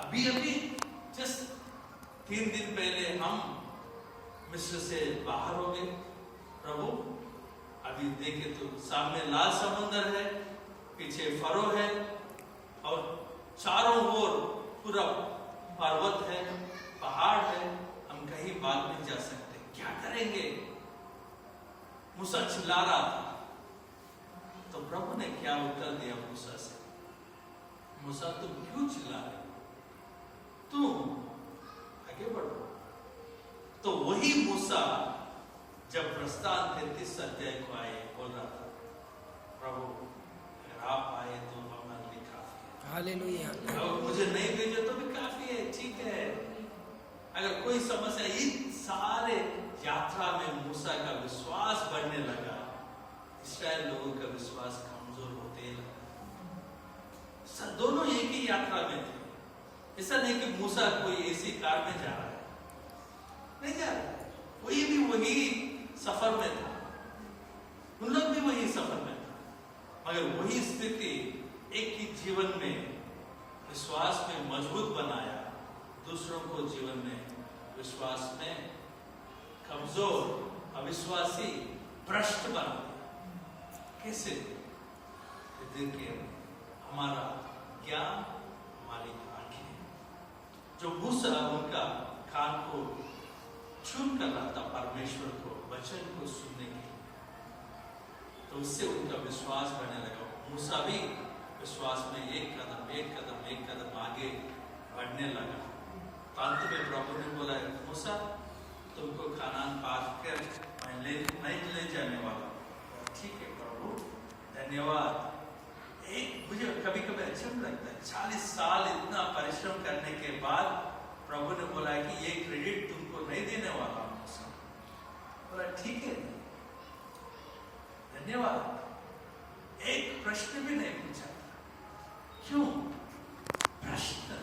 अभी अभी जस्ट 3 दिन पहले हम मिस्र से बाहर हो गए प्रभु। अभी देखे तो सामने लाल समुंदर है, पीछे फरो है और चारों ओर पूरा पर्वत है, पहाड़ है, हम कहीं भाग नहीं जा सकते, क्या करेंगे? मूसा चिल्ला रहा था। तो प्रभु ने क्या उत्तर दिया मूसा से? मूसा तुम क्यों चिल्ला रहे? तुम आगे बढ़ो। तो वही मूसा जब प्रस्थान 33 अध्याय को आए बोल रहा था, प्रभु अगर आप आए तो हमारे लिए काफी है। हालेलुया। अगर मुझे नहीं भेजो तो भी काफी है, ठीक है। अगर कोई समस्या, इन सारे यात्रा में मूसा का विश्वास बढ़ने लगा, इस्राएल लोगों का विश्वास कमजोर होते लगा। दोनों एक ही यात्रा में थे। ऐसा नहीं कि मूसा कोई ऐसी कार में जा रहा है, नहीं जा रहा है, कोई भी वही सफर में था, उन लोग भी वही सफर में था, मगर वही स्थिति एक ही जीवन में विश्वास में मजबूत बनाया, दूसरों को जीवन में विश्वास में कमजोर, अविश्वासी, भ्रष्ट बना दिया। कैसे? देखिए हमारा ज्ञान, हमारी आंखें, जो मूसा उनका कान को चून कर रहा था परमेश्वर को, वचन को सुनने के लिए, तो उससे उनका विश्वास बढ़ने लगा। मूसा भी विश्वास में एक कदम आगे बढ़ने लगा। तो अंत में प्रभु ने बोला, मूसा तुमको कानान पार कर मैं नहीं ले जाने वाला। ठीक है प्रभु, धन्यवाद। एक मुझे कभी कभी अच्छा भी लगता है, 40 साल इतना परिश्रम करने के बाद प्रभु ने बोला कि ये क्रेडिट तुमको नहीं देने वाला हूं। बोला ठीक है, धन्यवाद। एक प्रश्न भी नहीं पूछा। क्यों? प्रश्न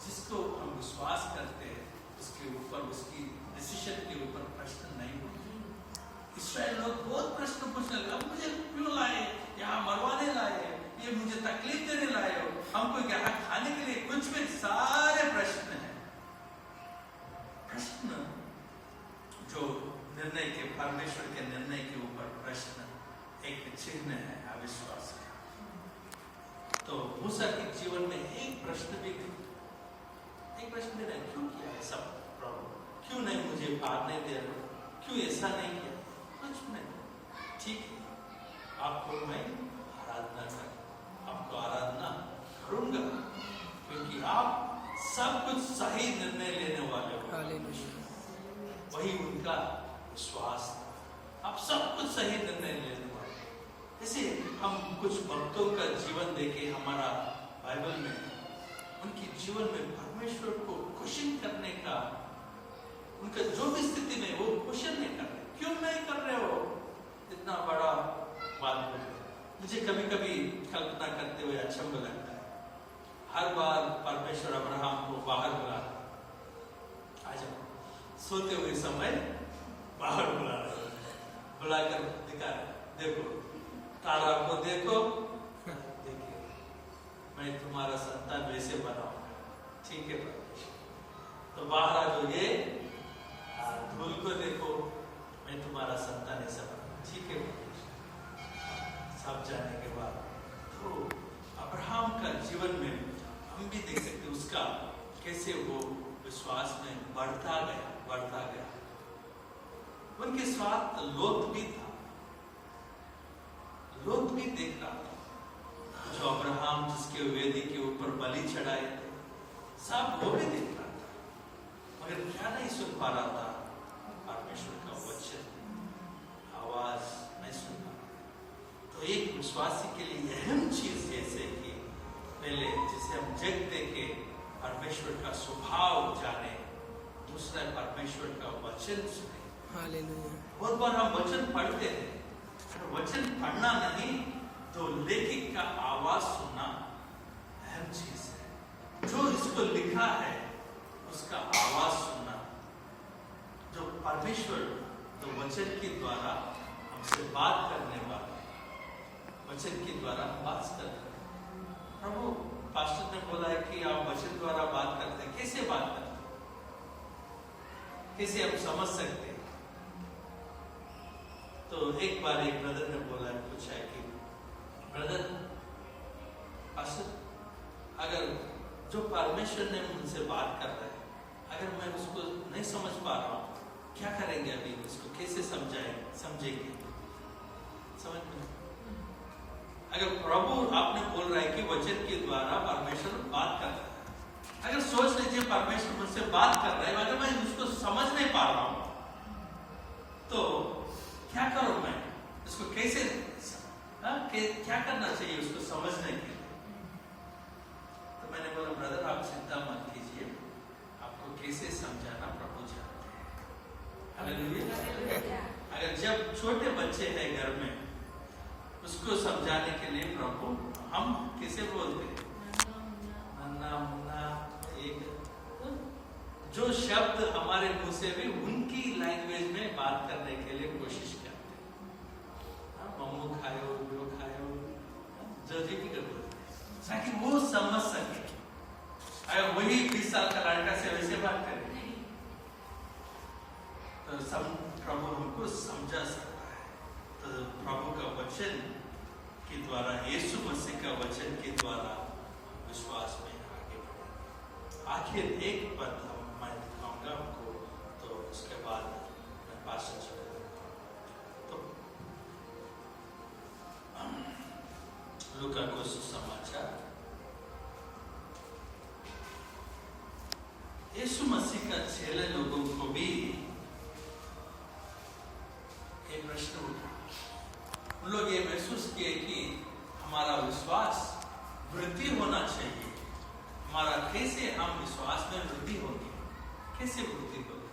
जिसको हम विश्वास करते हैं उसके ऊपर, उसकी डिसीजन के ऊपर प्रश्न नहीं होते। इस्राएल लोग बहुत प्रश्न पूछने लगे, मुझे क्यों लाए, यहाँ मरवाने लाए, ये मुझे तकलीफ देने लाए हो, हमको यहाँ खाने के लिए कुछ भी, सारे प्रश्न हैं। प्रश्न जो निर्णय के, परमेश्वर के निर्णय के ऊपर प्रश्न एक चिन्ह है अविश्वास का। तो मूसा के जीवन में एक प्रश्न भी नहीं, क्यों किया है सब प्रभु, क्यों नहीं मुझे पार नहीं दे रहे, क्यों ऐसा नहीं किया, कुछ नहीं। ठीक है, आपको मैं आपको आराधना करूंगा, क्योंकि आप सब कुछ सही निर्णय लेने वाले हो। वही उनका विश्वास था, आप सब कुछ सही निर्णय लेने वाले। जैसे हम कुछ भक्तों का जीवन देखे हमारा बाइबल में, उनके जीवन में परमेश्वर को क्वेश्चन करने का, उनका जो भी स्थिति में वो क्वेश्चन नहीं कर रहे, क्यों नहीं कर रहे हो, इतना बड़ा बात। मुझे कभी कभी कल्पना करते हुए अच्छा लगता है, हर बार परमेश्वर अब्राहम को बाहर बुलाता, आ जाओ, सोते हुए समय बाहर बुलाकर दिखा, देखो तारा को देखो, देखिए मैं तुम्हारा संतान वैसे बनाऊंगा, ठीक है परमेश्वर। तो बाहर आ जाओ, ये धूल को देखो, मैं तुम्हारा संतान ऐसा बनाऊंगा, ठीक है परमेश्वर। सब जाने के बाद तो अब्राहम का जीवन में हम भी देख सकते उसका कैसे वो विश्वास में बढ़ता गया। उनके साथ लोत भी था, लोत भी देख रहा था, जो अब्राहम जिसके वेदी के ऊपर बलि चढ़ाए थे, सब वो भी देख रहा था, मगर क्या नहीं सुन पा रहा था, परमेश्वर का वचन, आवाज नहीं सुन पा रहा। तो एक विश्वासी के लिए अहम चीज जैसे कि पहले जिसे हम जग देखे परमेश्वर का स्वभाव जाने, दूसरा परमेश्वर का वचन सुने। हालेलुया। बहुत बार हम वचन पढ़ते हैं, वचन पढ़ना नहीं तो लेखक का आवाज सुनना अहम चीज है। जो इसको लिखा है उसका आवाज सुनना, जो परमेश्वर तो वचन के द्वारा हमसे बात करने वाला, वचन के द्वारा बात करते। प्रभु पास्टर ने बोला है कि आप वचन द्वारा बात करते हैं, कैसे बात करते हैं, कैसे हम समझ सकते हैं? तो एक बार एक ब्रदर ने बोला है, पूछा है कि ब्रदर पास्टर, अगर जो परमेश्वर ने मुझसे बात कर रहा है, अगर मैं उसको नहीं समझ पा रहा हूँ, क्या करेंगे? अभी इसको कैसे समझेंगे? समझ में? अगर प्रभु आपने बोल रहा है कि वचन के द्वारा परमेश्वर बात कर रहा है, अगर सोच लीजिए परमेश्वर मुझसे बात कर रहा है, अगर मैं उसको समझ नहीं पा रहा हूं, तो क्या करूं मैं? इसको कैसे क्या करना चाहिए उसको समझने के लिए? तो मैंने बोला ब्रदर आप चिंता मत कीजिए, आपको कैसे समझाना प्रभु जानते हैं। हालेलुया। अगर जब छोटे बच्चे हैं घर में, उसको समझाने के लिए प्रभु हम कैसे बोलते हैं? नन्ना मुन्ना, एक जो शब्द हमारे मुंह से भी उनकी लैंग्वेज में बात करने के लिए कोशिश करते हैं। मम्मू खायो, जो खायो, जो भी कर बोलते हैं, ताकि वो समझ सके। अगर वही 20 साल का लड़का से वैसे बात करे तो प्रभु हमको समझा सकता है। तो प्रभु का वचन के द्वारा, यीशु मसीह का वचन के द्वारा विश्वास में आगे बढ़े। आखिर एक पद मैं दिखाऊंगा आपको, तो उसके बाद मैं पास्टर चलेगा। तो लूका को सुसमाचार, यीशु मसीह का चेले लोगों को भी एक प्रश्न उठा। उन लोग ये महसूस किए कि हमारा विश्वास वृद्धि होना चाहिए। हमारा कैसे हम विश्वास में वृद्धि होगी? कैसे वृद्धि होगी?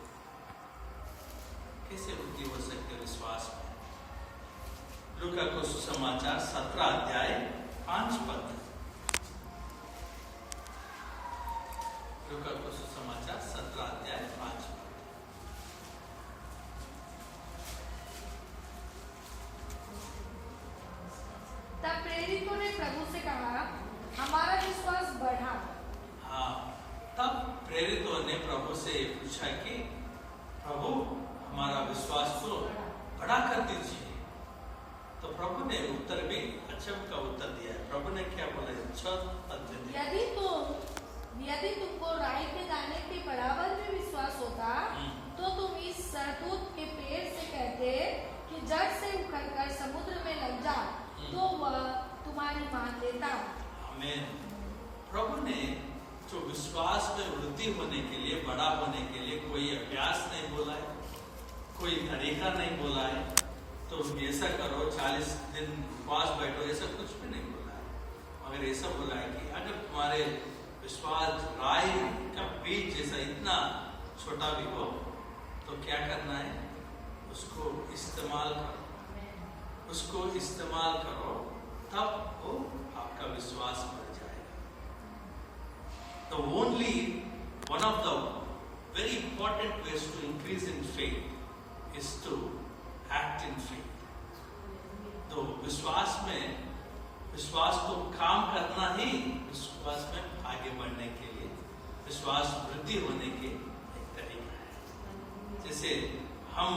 कैसे वृद्धि हो सकती है विश्वास में? लूका को सुसमाचार 17 अध्याय 5 पद। लूका को सुसमाचार 17 अध्याय 5 पद। तब प्रेरितों ने प्रभु से कहा, हमारा विश्वास बढ़ा। हाँ, तब प्रेरितों ने प्रभु से पूछा कि प्रभु हमारा विश्वास को बढ़ा कर दीजिए। तो प्रभु ने उत्तर भी अचंभ का उत्तर दिया है। प्रभु ने क्या बोला? यदि तुमको राई के दाने के बराबर भी विश्वास होता, तो तुम इस सहतूत के पेड़ से कहते कि जड़ से उखड़कर समुद्र में लग जा, तो वह तुम्हारी मान लेता। आमीन। प्रभु ने जो विश्वास में वृद्धि होने के लिए, बड़ा होने के लिए कोई अभ्यास नहीं बोला है, कोई तरीका नहीं बोला है, तो ऐसा करो 40 दिन उपवास बैठो, ऐसा कुछ भी नहीं बोला है। मगर ऐसा बोला है कि अगर तुम्हारे विश्वास राई का बीज जैसा इतना छोटा भी हो, तो क्या करना है? उसको इस्तेमाल करो, उसको इस्तेमाल करो, तब वो आपका विश्वास बढ़ जाएगा। The only one of the very important ways to increase in faith is to act in faith. तो विश्वास को काम करना ही विश्वास में आगे बढ़ने के लिए, विश्वास वृद्धि होने के एक तरीका है। जैसे हम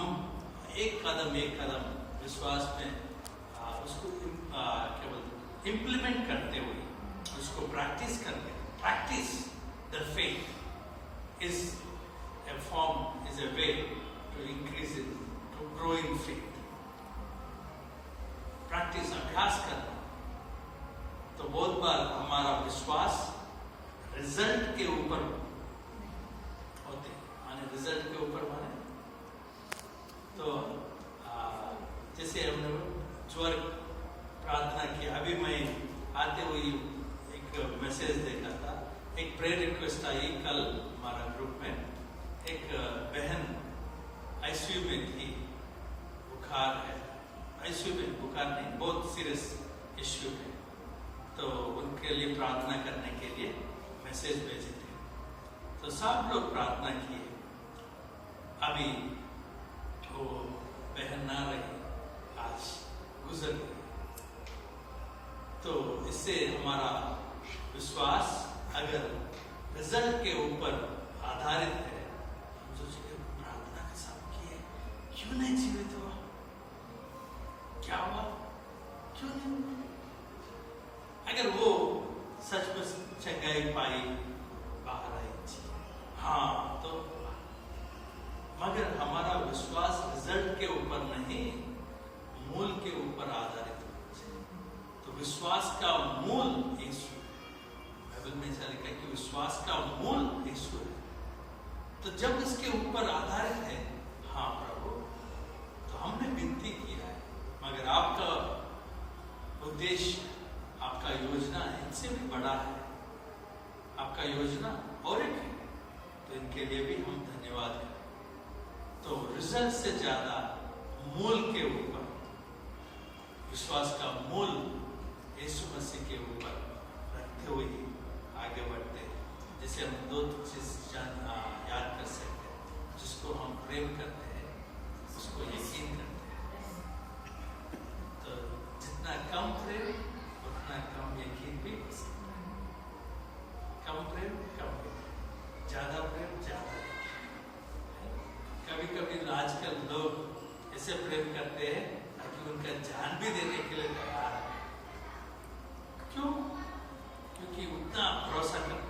एक कदम विश्वास में उसको क्या बोलते, इम्प्लीमेंट करते हुए, उसको प्रैक्टिस करके, practice the faith is a way to increase it, to grow in faith. Practice, अभ्यास करना। तो बहुत बार हमारा विश्वास रिजल्ट के ऊपर होते, माने रिजल्ट के ऊपर माने तो जैसे हमने ज्वर प्रार्थना किया, अभी मैं आते हुए एक मैसेज देखा था, एक प्रेयर रिक्वेस्ट आई कल हमारा ग्रुप में। एक बहन आईसीयू में थी, बुखार है, आईसीयू में बुखार नहीं, बहुत सीरियस इश्यू है, तो उनके लिए प्रार्थना करने के लिए मैसेज भेजे थे। तो सब लोग प्रार्थना किए। अभी वो बहन ना रही, आज गुजर गई। तो इससे हमारा विश्वास आधारित है, हम सोचेंगे प्रार्थना के साथ किए, क्यों नहीं जीवित हुआ, क्या हुआ, क्यों नहीं? अगर वो सचमुच चंगाई पाई, बाहर आई थी, हाँ तो, मगर हमारा विश्वास रिजल्ट के ऊपर नहीं, मूल के ऊपर आधारित होना चाहिए। तो विश्वास का मूल यीशु, बाइबल में ऐसा लिखा है कि विश्वास का मूल यीशु है। तो जब इसके ऊपर आधारित है, हाँ प्रभु, तो हमने विनती किया है, मगर आपका उद्देश्य, आपका योजना इनसे भी बड़ा है, आपका योजना और एक है, तो इनके लिए भी हम धन्यवाद करें। तो रिजल्ट से ज्यादा मूल के ऊपर, विश्वास का मूल यीशु मसीह के ऊपर रखते हुए ही आगे बढ़ते हैं। जैसे हम दो चीज याद कर सकते हैं, जिसको हम प्रेम करते हैं, उसको यकीन करते हैं। तो जितना कम प्रेम, उतना कम यकीन भी हो सकता है। कम प्रेम, कम यकीन, ज्यादा प्रेम, ज्यादा यकीन। कभी कभी आजकल लोग ऐसे प्रेम करते हैं कि उनका जान भी देने के लिए तैयार है। क्यों? क्योंकि उतना भरोसा करते